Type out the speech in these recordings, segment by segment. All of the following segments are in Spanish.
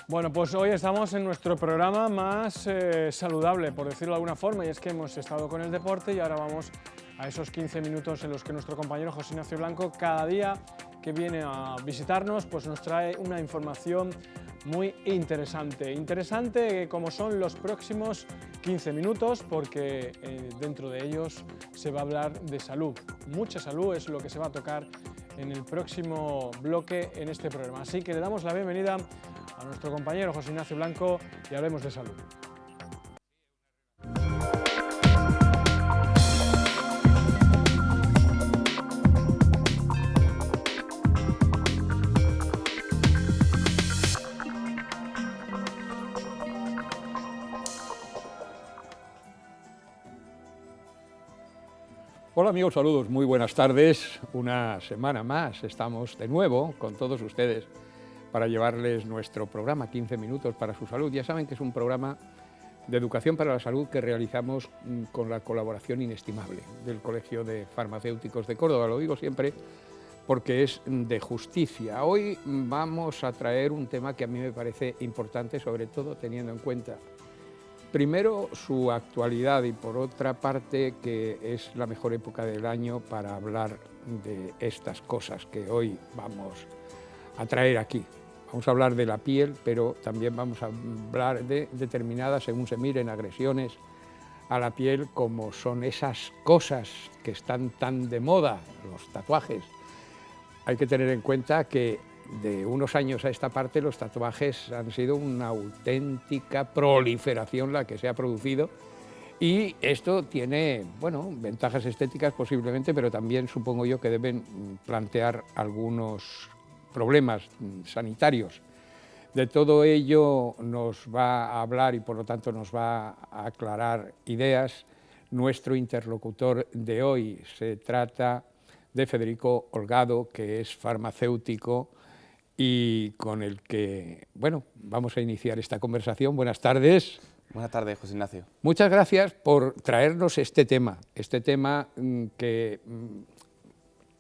Bueno, pues hoy estamos en nuestro programa más saludable, por decirlo de alguna forma, y es que hemos estado con el deporte y ahora vamos a esos 15 minutos en los que nuestro compañero José Ignacio Blanco cada día que viene a visitarnos pues nos trae una información muy interesante. Interesante como son los próximos 15 minutos porque dentro de ellos se va a hablar de salud. Mucha salud es lo que se va a tocar en el próximo bloque en este programa. Así que le damos la bienvenida a nuestro compañero José Ignacio Blanco y hablemos de salud. Hola amigos, saludos, muy buenas tardes. Una semana más estamos de nuevo con todos ustedes para llevarles nuestro programa 15 minutos para su salud. Ya saben que es un programa de educación para la salud que realizamos con la colaboración inestimable del Colegio de Farmacéuticos de Córdoba. Lo digo siempre porque es de justicia. Hoy vamos a traer un tema que a mí me parece importante, sobre todo teniendo en cuenta primero su actualidad y por otra parte que es la mejor época del año para hablar de estas cosas que hoy vamos a traer aquí. Vamos a hablar de la piel, pero también vamos a hablar de determinadas, según se miren, agresiones a la piel, como son esas cosas que están tan de moda, los tatuajes. Hay que tener en cuenta que de unos años a esta parte los tatuajes han sido una auténtica proliferación la que se ha producido y esto tiene, bueno, ventajas estéticas posiblemente, pero también supongo yo que deben plantear algunos problemas sanitarios. De todo ello nos va a hablar y por lo tanto nos va a aclarar ideas nuestro interlocutor de hoy. Se trata de Federico Holgado, que es farmacéutico y con el que, bueno, vamos a iniciar esta conversación. Buenas tardes. Buenas tardes, José Ignacio. Muchas gracias por traernos este tema que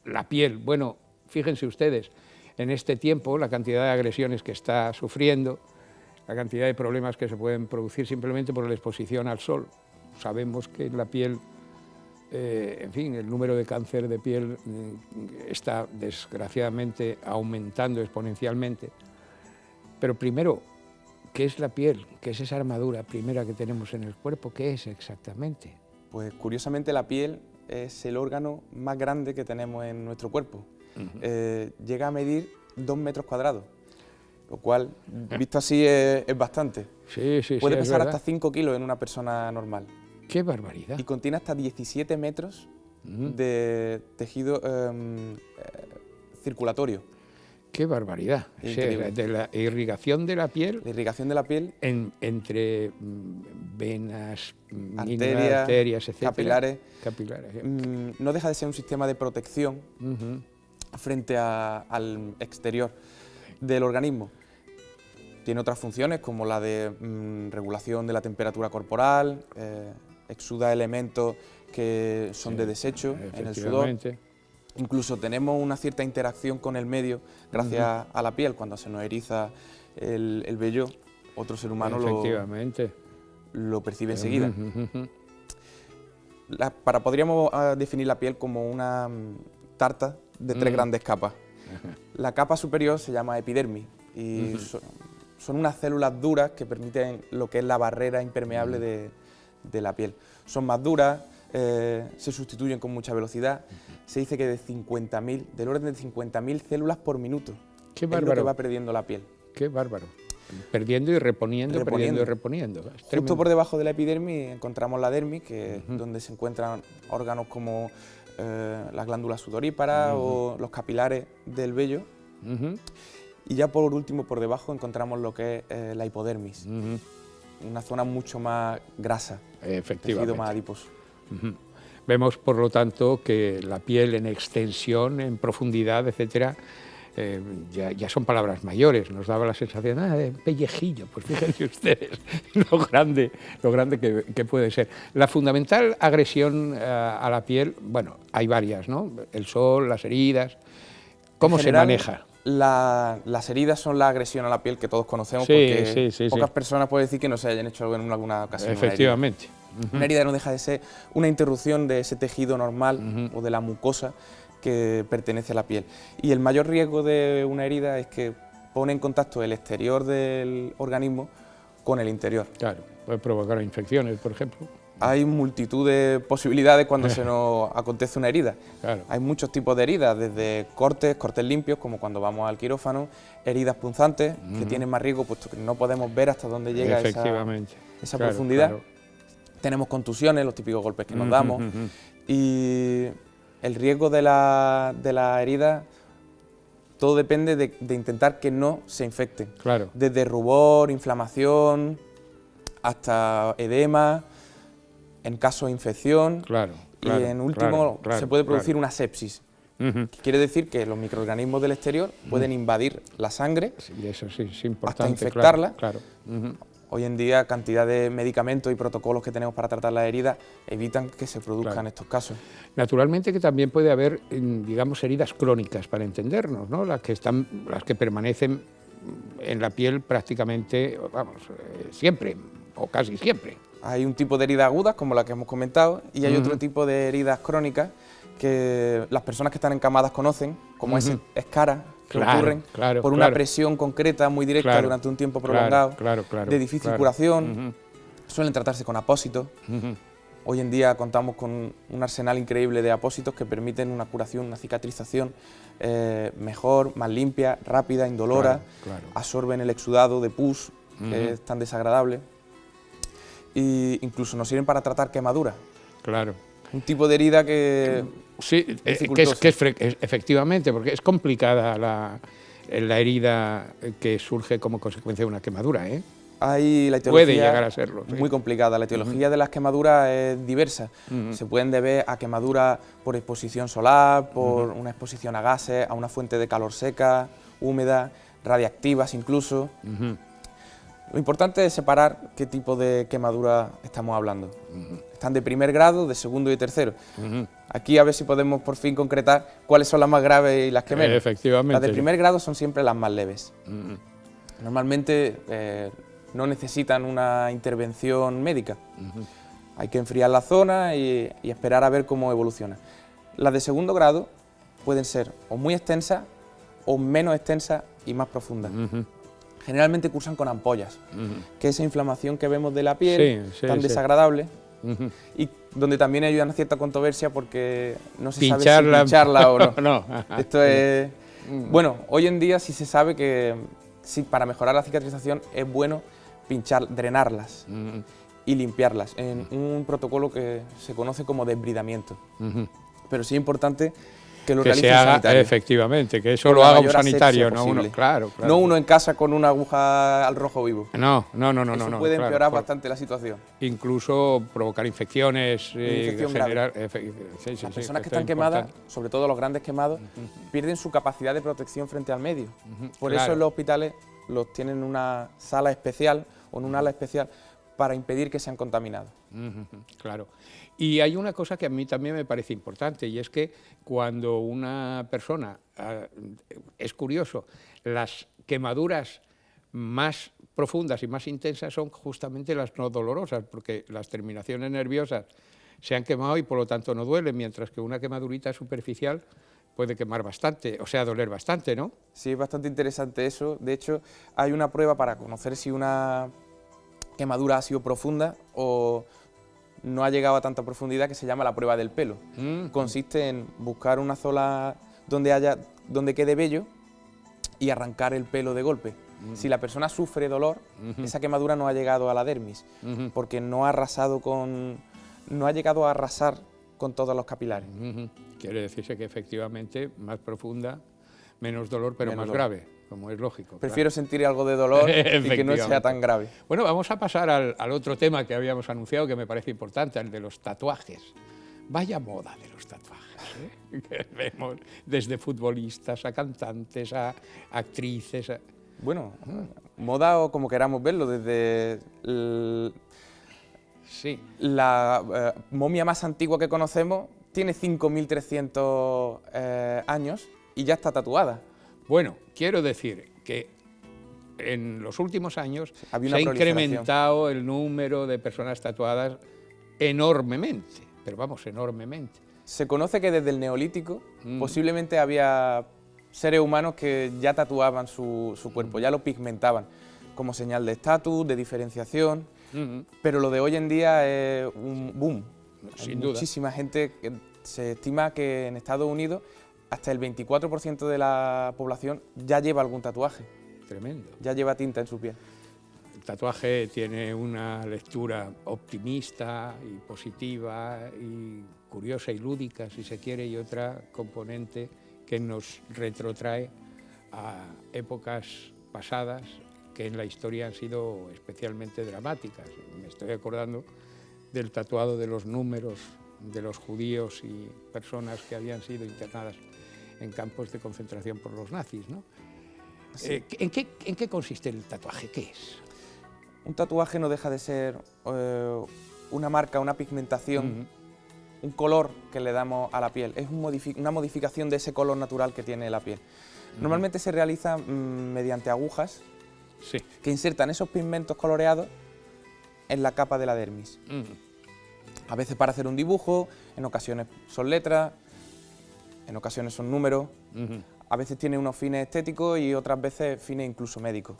la piel, bueno, fíjense ustedes, en este tiempo la cantidad de agresiones que está sufriendo, la cantidad de problemas que se pueden producir simplemente por la exposición al sol. Sabemos que la piel, en fin, el número de cáncer de piel está desgraciadamente aumentando exponencialmente. Pero primero, ¿qué es la piel? ¿Qué es esa armadura primera que tenemos en el cuerpo? ¿Qué es exactamente? Pues curiosamente la piel es el órgano más grande que tenemos en nuestro cuerpo. Llega a medir 2 metros cuadrados, lo cual, visto así, es bastante. Sí, Puede pesar hasta 5 kilos en una persona normal. ¡Qué barbaridad! Y contiene hasta 17 metros de tejido circulatorio. ¡Qué barbaridad! O sea, de la irrigación de la piel. La irrigación de la piel entre venas, arterias, etcétera, capilares. No deja de ser un sistema de protección frente al exterior del organismo. Tiene otras funciones como la de regulación de la temperatura corporal, exuda elementos que son de desecho en el sudor. Incluso tenemos una cierta interacción con el medio gracias a la piel. Cuando se nos eriza el vello, otro ser humano lo percibe enseguida. Podríamos definir la piel como una tarta de 3 grandes capas. La capa superior se llama epidermis y son unas células duras que permiten lo que es la barrera impermeable de la piel. Son más duras, se sustituyen con mucha velocidad. Se dice que del orden de 50.000 células por minuto. ¡Qué Es bárbaro! lo que va perdiendo la piel. ¡Qué bárbaro! Perdiendo y reponiendo, perdiendo y reponiendo. Justo por debajo de la epidermis encontramos la dermis, que es donde se encuentran órganos como las glándulas sudoríparas o los capilares del vello. Y ya por último, por debajo, encontramos lo que es la hipodermis, una zona mucho más grasa, tejido más adiposo. Vemos, por lo tanto, que la piel en extensión, en profundidad, etcétera, ya son palabras mayores, nos daba la sensación de pellejillo, pues fíjense ustedes lo grande que puede ser. La fundamental agresión a la piel, bueno, hay varias, ¿no? El sol, las heridas, ¿cómo se maneja? Las heridas son la agresión a la piel que todos conocemos, porque pocas personas pueden decir que no se hayan hecho algo en alguna ocasión. Efectivamente. Una herida no deja de ser una interrupción de ese tejido normal o de la mucosa que pertenece a la piel. Y el mayor riesgo de una herida es que pone en contacto el exterior del organismo con el interior. Claro, puede provocar infecciones, por ejemplo. Hay multitud de posibilidades cuando se nos acontece una herida. Claro. Hay muchos tipos de heridas, desde cortes limpios, como cuando vamos al quirófano, heridas punzantes, que tienen más riesgo, puesto que no podemos ver hasta dónde llega esa profundidad. Claro. Tenemos contusiones, los típicos golpes que nos damos, y el riesgo de la herida, todo depende de intentar que no se infecten. Claro. Desde rubor, inflamación, hasta edema, en caso de infección, y en último se puede producir una sepsis. Que quiere decir que los microorganismos del exterior pueden invadir la sangre, y eso sí es importante, hasta infectarla. Claro. Hoy en día, cantidad de medicamentos y protocolos que tenemos para tratar las heridas evitan que se produzcan estos casos. Naturalmente que también puede haber, digamos, heridas crónicas, para entendernos, ¿no? Las que permanecen en la piel prácticamente, vamos, siempre, o casi siempre. Hay un tipo de heridas agudas, como la que hemos comentado, y hay otro tipo de heridas crónicas que las personas que están encamadas conocen, como escaras que ocurren por una presión concreta muy directa durante un tiempo prolongado, de difícil curación, suelen tratarse con apósitos. Hoy en día contamos con un arsenal increíble de apósitos que permiten una curación, una cicatrización mejor, más limpia, rápida, indolora, absorben el exudado de pus, que es tan desagradable, e incluso nos sirven para tratar quemaduras. Claro. Un tipo de herida que... Sí, efectivamente, porque es complicada la herida que surge como consecuencia de una quemadura, ¿eh? Hay la etiología, puede llegar a serlo, muy complicada. La etiología de las quemaduras es diversa. Se pueden deber a quemaduras por exposición solar, por una exposición a gases, a una fuente de calor seca, húmeda, radiactivas incluso. Lo importante es separar qué tipo de quemadura estamos hablando. Están de primer grado, de segundo y de tercero. Aquí a ver si podemos por fin concretar cuáles son las más graves y las que menos. Efectivamente. Las de primer grado son siempre las más leves. Normalmente no necesitan una intervención médica. Hay que enfriar la zona y esperar a ver cómo evoluciona. Las de segundo grado pueden ser o muy extensas o menos extensas y más profundas. Generalmente cursan con ampollas, que es esa inflamación que vemos de la piel, tan desagradable, y donde también hay una cierta controversia porque no se sabe si pincharla o no. Esto es... Bueno, hoy en día sí se sabe que para mejorar la cicatrización es bueno drenarlas y limpiarlas en un protocolo que se conoce como desbridamiento. Pero sí es importante que lo realice un sanitario. Efectivamente, que eso lo haga un sanitario, no uno. Claro. No uno en casa con una aguja al rojo vivo. No. Eso puede empeorar bastante la situación. Incluso provocar infecciones. Las personas que están quemadas, sobre todo los grandes quemados, pierden su capacidad de protección frente al medio. Por eso en los hospitales los tienen en una sala especial o en un ala especial para impedir que sean contaminados. Claro. Y hay una cosa que a mí también me parece importante, y es que cuando una persona, es curioso, las quemaduras más profundas y más intensas son justamente las no dolorosas, porque las terminaciones nerviosas se han quemado y por lo tanto no duelen, mientras que una quemadurita superficial puede quemar bastante, o sea, doler bastante, ¿no? Sí, es bastante interesante eso. De hecho, hay una prueba para conocer si una quemadura ha sido profunda o no ha llegado a tanta profundidad, que se llama la prueba del pelo. Consiste en buscar una zona donde quede vello y arrancar el pelo de golpe. Si la persona sufre dolor, esa quemadura no ha llegado a la dermis, porque no ha llegado a arrasar con todos los capilares. Quiere decirse que efectivamente más profunda, menos dolor, pero más grave, como es lógico. Prefiero sentir algo de dolor y que no sea tan grave. Bueno, vamos a pasar al otro tema que habíamos anunciado, que me parece importante, el de los tatuajes. Vaya moda de los tatuajes. que vemos desde futbolistas a cantantes, a actrices. Bueno, moda o como queramos verlo, desde Sí. la momia más antigua que conocemos tiene 5.300 años y ya está tatuada. Bueno, quiero decir que en los últimos años Había se una ha proliferación. incrementado el número de personas tatuadas enormemente, pero vamos, enormemente. Se conoce que desde el Neolítico posiblemente había seres humanos que ya tatuaban su cuerpo, ya lo pigmentaban como señal de estatus, de diferenciación, pero lo de hoy en día es un boom. Sin Hay duda. muchísima gente, que se estima que en Estados Unidos hasta el 24% de la población ya lleva algún tatuaje, Tremendo. ya lleva tinta en su piel. El tatuaje tiene una lectura optimista y positiva y curiosa y lúdica, si se quiere, y otra componente que nos retrotrae a épocas pasadas que en la historia han sido especialmente dramáticas. Me estoy acordando del tatuado de los números de los judíos y personas que habían sido internadas en campos de concentración por los nazis, ¿no? Sí. ¿En qué consiste el tatuaje? ¿Qué es? Un tatuaje no deja de ser una marca, una pigmentación, un color que le damos a la piel. Es una modificación de ese color natural que tiene la piel. Normalmente se realiza mediante agujas Sí. que insertan esos pigmentos coloreados en la capa de la dermis. A veces para hacer un dibujo, en ocasiones son letras, en ocasiones son números, a veces tiene unos fines estéticos y otras veces fines incluso médicos.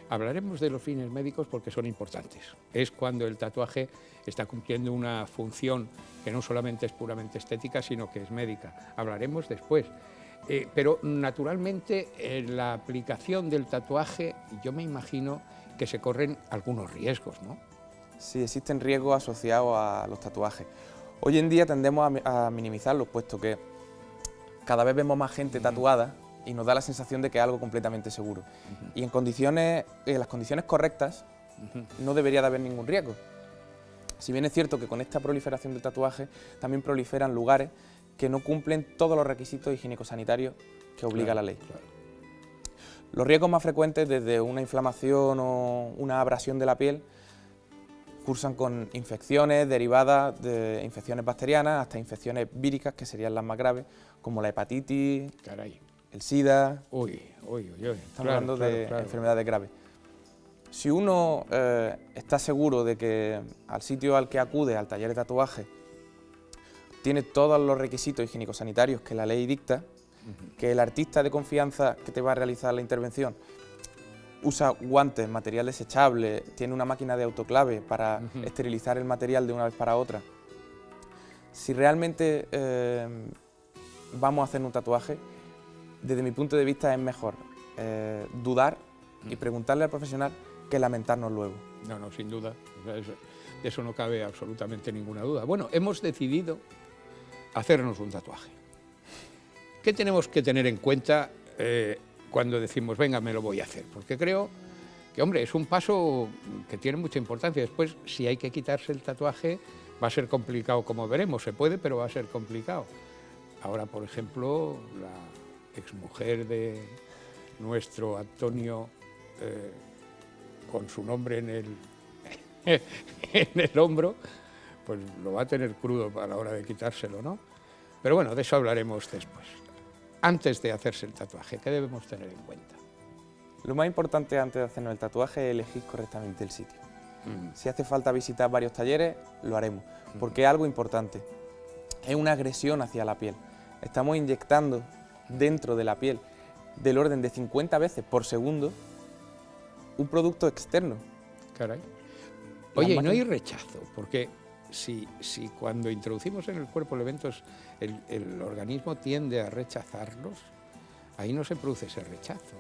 Hablaremos de los fines médicos porque son importantes. Es cuando el tatuaje está cumpliendo una función que no solamente es puramente estética, sino que es médica. Hablaremos después. Pero naturalmente en la aplicación del tatuaje yo me imagino que se corren algunos riesgos, ¿no? Sí, existen riesgos asociados a los tatuajes. Hoy en día tendemos a minimizarlos, puesto que cada vez vemos más gente tatuada y nos da la sensación de que es algo completamente seguro. Y en las condiciones correctas no debería de haber ningún riesgo. Si bien es cierto que con esta proliferación del tatuaje también proliferan lugares que no cumplen todos los requisitos higiénico-sanitarios que obliga la ley. Claro. Los riesgos más frecuentes, desde una inflamación o una abrasión de la piel, cursan con infecciones derivadas de infecciones bacterianas hasta infecciones víricas, que serían las más graves, como la hepatitis, Caray. el SIDA. Uy. Estamos hablando de enfermedades graves. Si uno está seguro de que al sitio al que acude, al taller de tatuaje, tiene todos los requisitos higiénico-sanitarios que la ley dicta, que el artista de confianza que te va a realizar la intervención usa guantes, material desechable, tiene una máquina de autoclave para esterilizar el material de una vez para otra. Si realmente vamos a hacer un tatuaje, desde mi punto de vista es mejor dudar y preguntarle al profesional que lamentarnos luego. No, sin duda. O sea, de eso no cabe absolutamente ninguna duda. Bueno, hemos decidido hacernos un tatuaje. ¿Qué tenemos que tener en cuenta cuando decimos, venga, me lo voy a hacer? Porque creo que, hombre, es un paso que tiene mucha importancia. Después, si hay que quitarse el tatuaje, va a ser complicado, como veremos. Se puede, pero va a ser complicado. Ahora, por ejemplo, la exmujer de nuestro Antonio, con su nombre en el hombro, pues lo va a tener crudo a la hora de quitárselo, ¿no? Pero bueno, de eso hablaremos después. Antes de hacerse el tatuaje, ¿qué debemos tener en cuenta? Lo más importante antes de hacernos el tatuaje es elegir correctamente el sitio. Si hace falta visitar varios talleres, lo haremos, porque es algo importante. Es una agresión hacia la piel. Estamos inyectando dentro de la piel del orden de 50 veces por segundo un producto externo. Caray. Oye, y no hay rechazo, porque si cuando introducimos en el cuerpo elementos el organismo tiende a rechazarlos, ahí no se produce ese rechazo.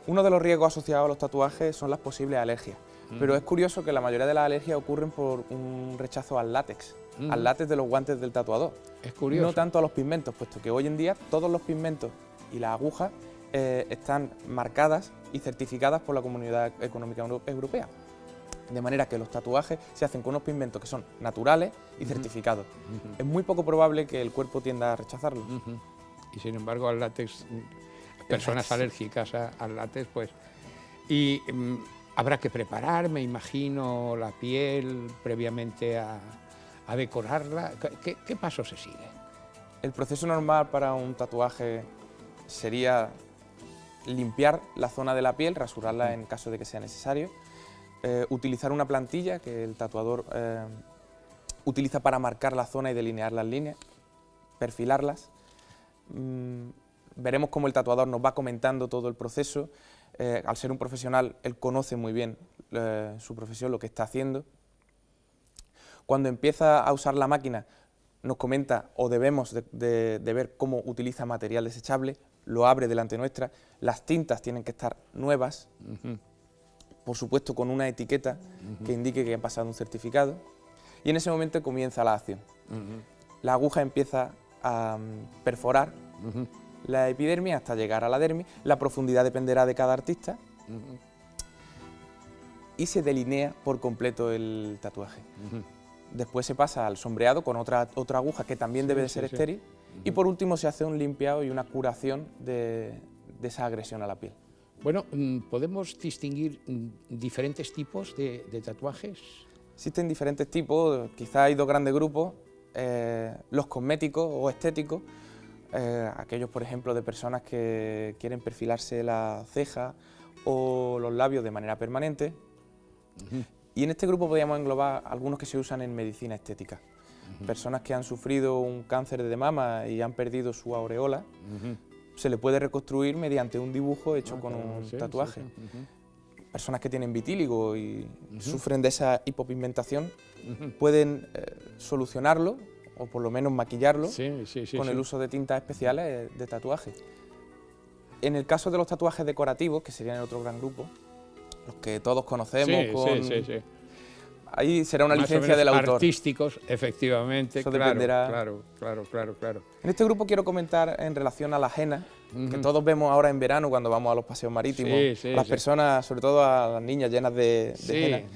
Uno de los riesgos asociados a los tatuajes son las posibles alergias, pero es curioso que la mayoría de las alergias ocurren por un rechazo al látex de los guantes del tatuador. Es curioso. No tanto a los pigmentos, puesto que hoy en día todos los pigmentos y las agujas están marcadas y certificadas por la Comunidad Económica Europea. De manera que los tatuajes se hacen con unos pigmentos que son naturales y certificados. Es muy poco probable que el cuerpo tienda a rechazarlos. Y sin embargo al látex, personas alérgicas al látex, pues... Y habrá que preparar, me imagino, la piel previamente a decorarla. ¿Qué paso se sigue? El proceso normal para un tatuaje sería limpiar la zona de la piel, rasurarla en caso de que sea necesario, utilizar una plantilla que el tatuador utiliza para marcar la zona y delinear las líneas, perfilarlas. Veremos cómo el tatuador nos va comentando todo el proceso. Al ser un profesional, él conoce muy bien su profesión, lo que está haciendo. Cuando empieza a usar la máquina, nos comenta o debemos de ver cómo utiliza material desechable, lo abre delante nuestra, las tintas tienen que estar nuevas, por supuesto con una etiqueta que indique que ha pasado un certificado, y en ese momento comienza la acción. La aguja empieza a perforar la epidermis hasta llegar a la dermis, la profundidad dependerá de cada artista, y se delinea por completo el tatuaje. Después se pasa al sombreado con otra aguja que también debe de ser estéril, y por último se hace un limpiado y una curación de esa agresión a la piel. Bueno, ¿podemos distinguir diferentes tipos de tatuajes? Existen diferentes tipos, quizá hay dos grandes grupos, los cosméticos o estéticos, aquellos por ejemplo de personas que quieren perfilarse la ceja o los labios de manera permanente, y en este grupo podríamos englobar algunos que se usan en medicina estética. Personas que han sufrido un cáncer de mama y han perdido su aureola, se le puede reconstruir mediante un dibujo hecho con un tatuaje. Personas que tienen vitíligo y sufren de esa hipopigmentación pueden solucionarlo o por lo menos maquillarlo con el uso de tintas especiales de tatuaje. En el caso de los tatuajes decorativos, que serían el otro gran grupo, los que todos conocemos, ahí será una licencia del autor. Artísticos, efectivamente, eso dependerá. Claro. En este grupo quiero comentar en relación a la henna, que todos vemos ahora en verano cuando vamos a los paseos marítimos, a las personas, sobre todo a las niñas llenas de henna,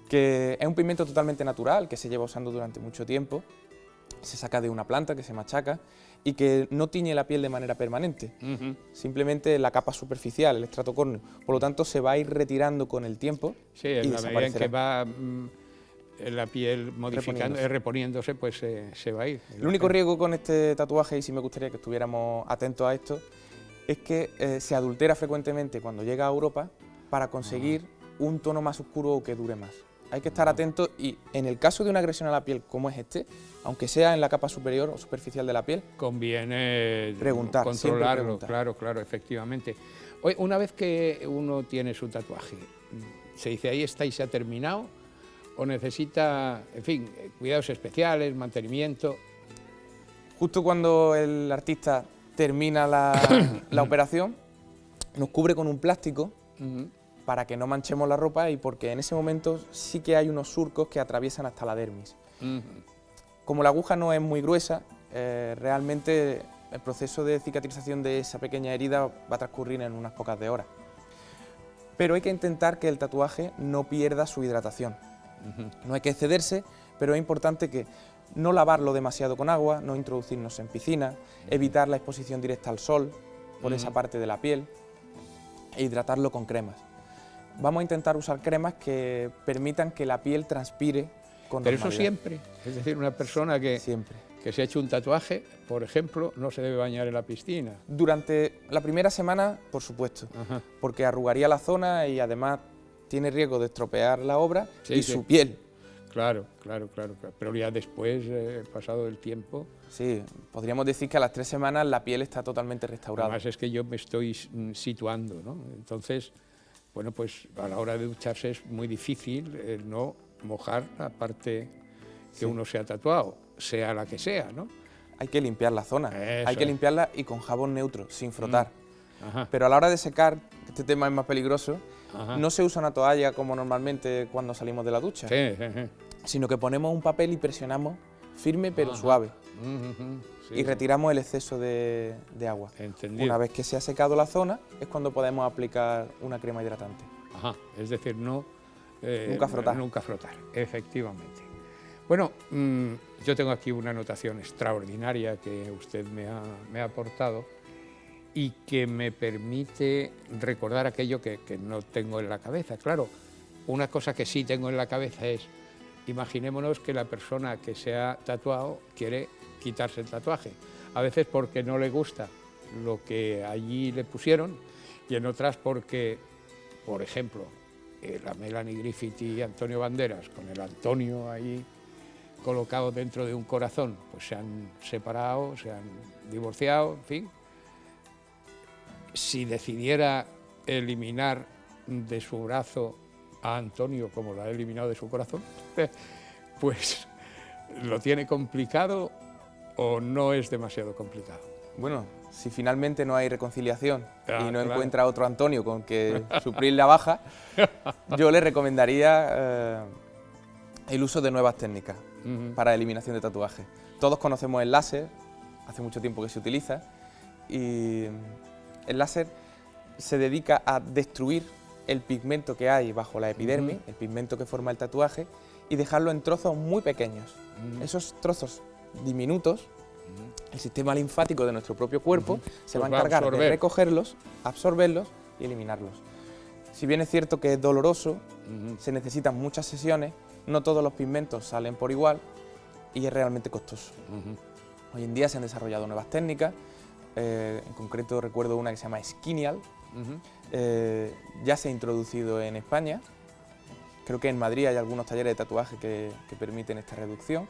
que es un pigmento totalmente natural, que se lleva usando durante mucho tiempo, se saca de una planta que se machaca y que no tiñe la piel de manera permanente, simplemente la capa superficial, el estrato córneo, por lo tanto se va a ir retirando con el tiempo y en la medida en que va la piel modificando, reponiéndose, pues se va a ir. El único riesgo con este tatuaje, y sí me gustaría que estuviéramos atentos a esto, es que se adultera frecuentemente cuando llega a Europa para conseguir un tono más oscuro o que dure más. Hay que estar atentos y en el caso de una agresión a la piel como es este, aunque sea en la capa superior o superficial de la piel, conviene preguntar, controlarlo, claro, efectivamente. Oye, una vez que uno tiene su tatuaje, ¿se dice ahí está y se ha terminado? ¿O necesita, en fin, cuidados especiales, mantenimiento? Justo cuando el artista termina la operación, nos cubre con un plástico para que no manchemos la ropa y porque en ese momento sí que hay unos surcos que atraviesan hasta la dermis. Como la aguja no es muy gruesa, realmente el proceso de cicatrización de esa pequeña herida va a transcurrir en unas pocas de horas. Pero hay que intentar que el tatuaje no pierda su hidratación. No hay que excederse, pero es importante que no lavarlo demasiado con agua, no introducirnos en piscina, evitar la exposición directa al sol por esa parte de la piel e hidratarlo con cremas. Vamos a intentar usar cremas que permitan que la piel transpire con normalidad. Pero eso siempre, es decir, una persona que se ha hecho un tatuaje, por ejemplo, no se debe bañar en la piscina. Durante la primera semana, por supuesto, porque arrugaría la zona y además tiene riesgo de estropear la obra y su piel. Claro. Pero ya después, pasado el tiempo... Sí, podríamos decir que a las 3 semanas la piel está totalmente restaurada. Además es que yo me estoy situando, ¿no? Entonces, bueno, pues a la hora de ducharse es muy difícil no mojar la parte que uno se ha tatuado, sea la que sea, ¿no? Hay que limpiar la zona, hay que limpiarla y con jabón neutro, sin frotar. Pero a la hora de secar, este tema es más peligroso, no se usa una toalla como normalmente cuando salimos de la ducha, sino que ponemos un papel y presionamos firme pero suave y retiramos el exceso de agua. Entendido. Una vez que se ha secado la zona es cuando podemos aplicar una crema hidratante. Es decir, no Nunca frotar. Nunca frotar, efectivamente. Bueno, yo tengo aquí una anotación extraordinaria que usted me ha aportado y que me permite recordar aquello que no tengo en la cabeza. Claro, una cosa que sí tengo en la cabeza es, imaginémonos que la persona que se ha tatuado quiere quitarse el tatuaje, a veces porque no le gusta lo que allí le pusieron y en otras porque, por ejemplo, la Melanie Griffith y Antonio Banderas, con el Antonio ahí colocado dentro de un corazón, pues se han separado, se han divorciado, en fin. Si decidiera eliminar de su brazo a Antonio como lo ha eliminado de su corazón, pues ¿lo tiene complicado o no es demasiado complicado? Bueno, si finalmente no hay reconciliación y no claro. encuentra otro Antonio con que suplir la baja, yo le recomendaría el uso de nuevas técnicas para eliminación de tatuajes. Todos conocemos el láser, hace mucho tiempo que se utiliza, y el láser se dedica a destruir el pigmento que hay bajo la epidermis, el pigmento que forma el tatuaje, y dejarlo en trozos muy pequeños. Esos trozos diminutos, el sistema linfático de nuestro propio cuerpo se va a encargar de recogerlos, absorberlos y eliminarlos. Si bien es cierto que es doloroso, se necesitan muchas sesiones, no todos los pigmentos salen por igual y es realmente costoso. Hoy en día se han desarrollado nuevas técnicas, en concreto recuerdo una que se llama Skinial, ya se ha introducido en España, creo que en Madrid hay algunos talleres de tatuaje que permiten esta reducción.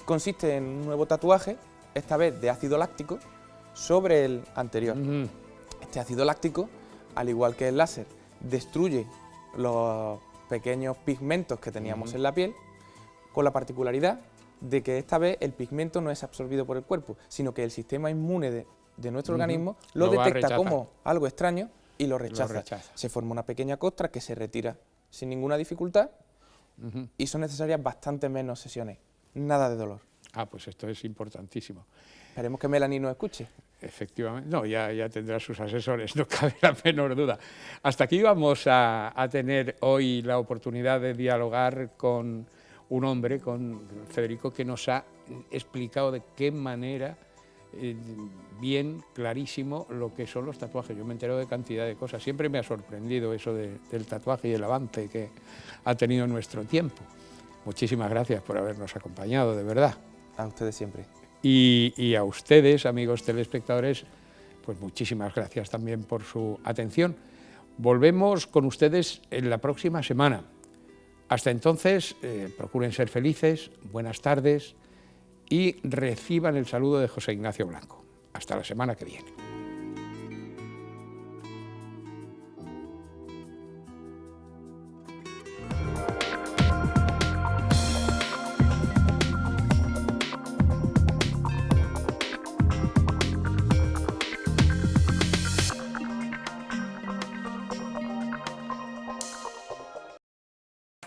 Consiste en un nuevo tatuaje, esta vez de ácido láctico, sobre el anterior. Este ácido láctico, al igual que el láser, destruye los pequeños pigmentos que teníamos en la piel, con la particularidad de que esta vez el pigmento no es absorbido por el cuerpo, sino que el sistema inmune de nuestro organismo lo detecta como algo extraño y lo rechaza. Se forma una pequeña costra que se retira sin ninguna dificultad y son necesarias bastante menos sesiones, nada de dolor. Ah, pues esto es importantísimo. Esperemos que Melanie nos escuche. Efectivamente, no, ya tendrá sus asesores, no cabe la menor duda. Hasta aquí vamos a tener hoy la oportunidad de dialogar con un hombre, con Federico, que nos ha explicado de qué manera, bien clarísimo, lo que son los tatuajes. Yo me entero de cantidad de cosas. Siempre me ha sorprendido eso del tatuaje y el avance que ha tenido nuestro tiempo. Muchísimas gracias por habernos acompañado, de verdad. A ustedes siempre. Y a ustedes, amigos telespectadores, pues muchísimas gracias también por su atención. Volvemos con ustedes en la próxima semana. Hasta entonces, procuren ser felices, buenas tardes y reciban el saludo de José Ignacio Blanco. Hasta la semana que viene.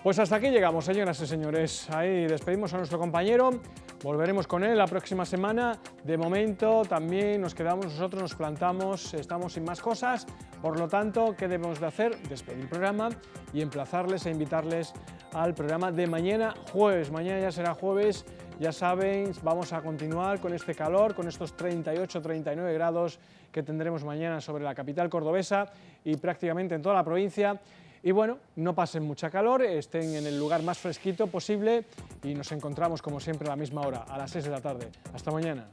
Pues hasta aquí llegamos, señoras y señores. Ahí despedimos a nuestro compañero, volveremos con él la próxima semana. De momento también nos quedamos nosotros, nos plantamos, estamos sin más cosas. Por lo tanto, ¿qué debemos de hacer? Despedir el programa y emplazarles e invitarles al programa de mañana jueves. Mañana ya será jueves, ya saben, vamos a continuar con este calor, con estos 38-39 grados que tendremos mañana sobre la capital cordobesa y prácticamente en toda la provincia. Y bueno, no pasen mucha calor, estén en el lugar más fresquito posible y nos encontramos como siempre a la misma hora, a las 6 de la tarde. Hasta mañana.